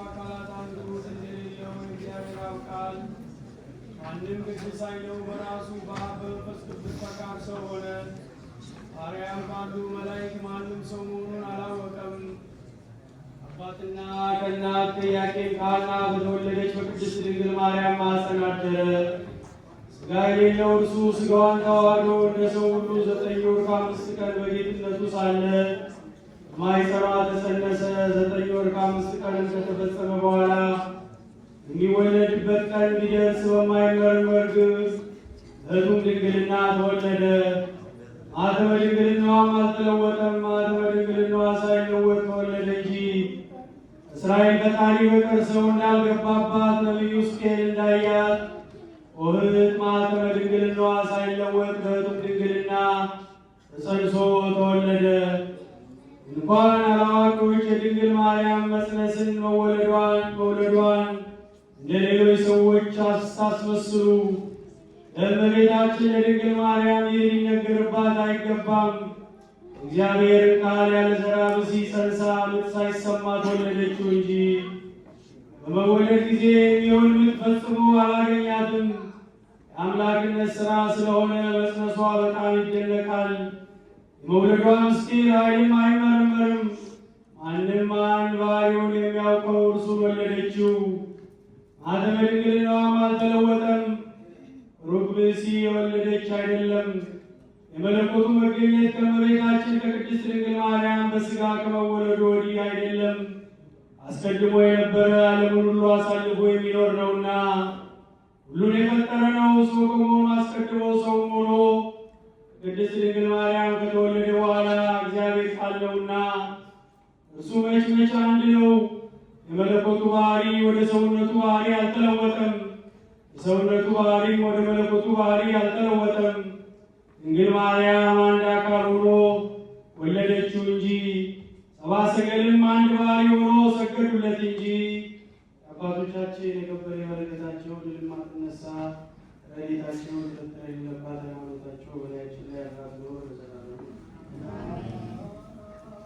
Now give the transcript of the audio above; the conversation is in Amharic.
አካላት አንዱ እንደሌለው እግዚአብሔር አብ ቃል ማንም ግድ ሳይለው በራሱ በአብ በመንፈስ ቅዱስ ፈቃድ ሰው ሆነ። አርያም ካሉ መላእክት ማንም ሰው መሆኑን አላወቀም። አባትና ከእናት ከኢያቄም ከሐና በተወለደች በቅድስት ድንግል ማርያም ማኅፀን አደረ። ሥጋ የሌለው እርሱ ሥጋዋን ተዋህዶ እንደ ሰው ሁሉ 9 ወር ከ5 ቀን በጌትነቱ ሳለ ማኅፀኗ ተፀነሰ። 9 ወር ከ5 ቀን ከተፈጸመ በኋላ የሚወለድበት ቀን ቢደርስ በማይመረመር ግብር እህቱም ድንግልና ተወለደ። ማኅተመ ድንግልናዋም አልተለወጠም። ማኅተመ ድንግልናዋ ሳይለወጥ ተወለደ እንጂ እስራኤል ፈጣሪ በቀር ሰው እንዳልገባባት ነቢዩ ሕዝቅኤል እንዳያት ኦህት ማኅተመ ድንግልናዋ ሳይለወጥ በእህቱም ድንግልና ተጸንሶ ተወለደ። እንኳን አላዋቂዎች የድንግል ማርያም መጽነስን መውለዷን እንደ ሌሎች ሰዎች አስታስመስሉ። ለእመቤታችን ለድንግል ማርያም ይህ ሊነገርባት አይገባም። እግዚአብሔር ቃል ያለ ዘራ ብእሲ ጸንሳ ምጥ ሳይሰማት ወለደችው እንጂ በመወለድ ጊዜ የሚሆን ምጥ ፈጽሞ አላገኛትም። የአምላክነት ሥራ ስለሆነ መጽነሷ በጣም ይደነቃል። የመውለዷ ምስጢር ኃይልም አይመረመርም። ማንም አንድ ባሕርዩን የሚያውቀው እርሱን ወለደችው። ማኅተመ ድንግልናዋም አልተለወጠም። ሩቅ ብእሲ የወለደች አይደለም። የመለኮቱ መገኘት ከእመቤታችን ከቅድስት ድንግል ማርያም በሥጋ ከመወለዱ ወዲህ አይደለም፣ አስቀድሞ የነበረ ዓለምን ሁሉ አሳልፎ የሚኖር ነውና። ሁሉን የፈጠረ ነው። ሰው ከመሆኑ አስቀድሞ ሰው ሆኖ ቅድስት ድንግል ማርያም ከተወለደ በኋላ እግዚአብሔር ቃል ነውና እርሱ መች አንድ ነው። የመለኮቱ ባህሪ ወደ ሰውነቱ ባህሪ አልተለወጠም። የሰውነቱ ባህሪም ወደ መለኮቱ ባህሪ አልተለወጠም። ድንግል ማርያም አንድ አካል ሆኖ ወለደችው እንጂ ሰብአ ሰገልም አንድ ባህሪ ሆኖ ሰገዱለት እንጂ። አባቶቻችን የከበረ በረከታቸው ድል ማትነሳ ረድኤታቸው ተተረፈ ሃይማኖታቸው በላያችን ላይ ያድርግ።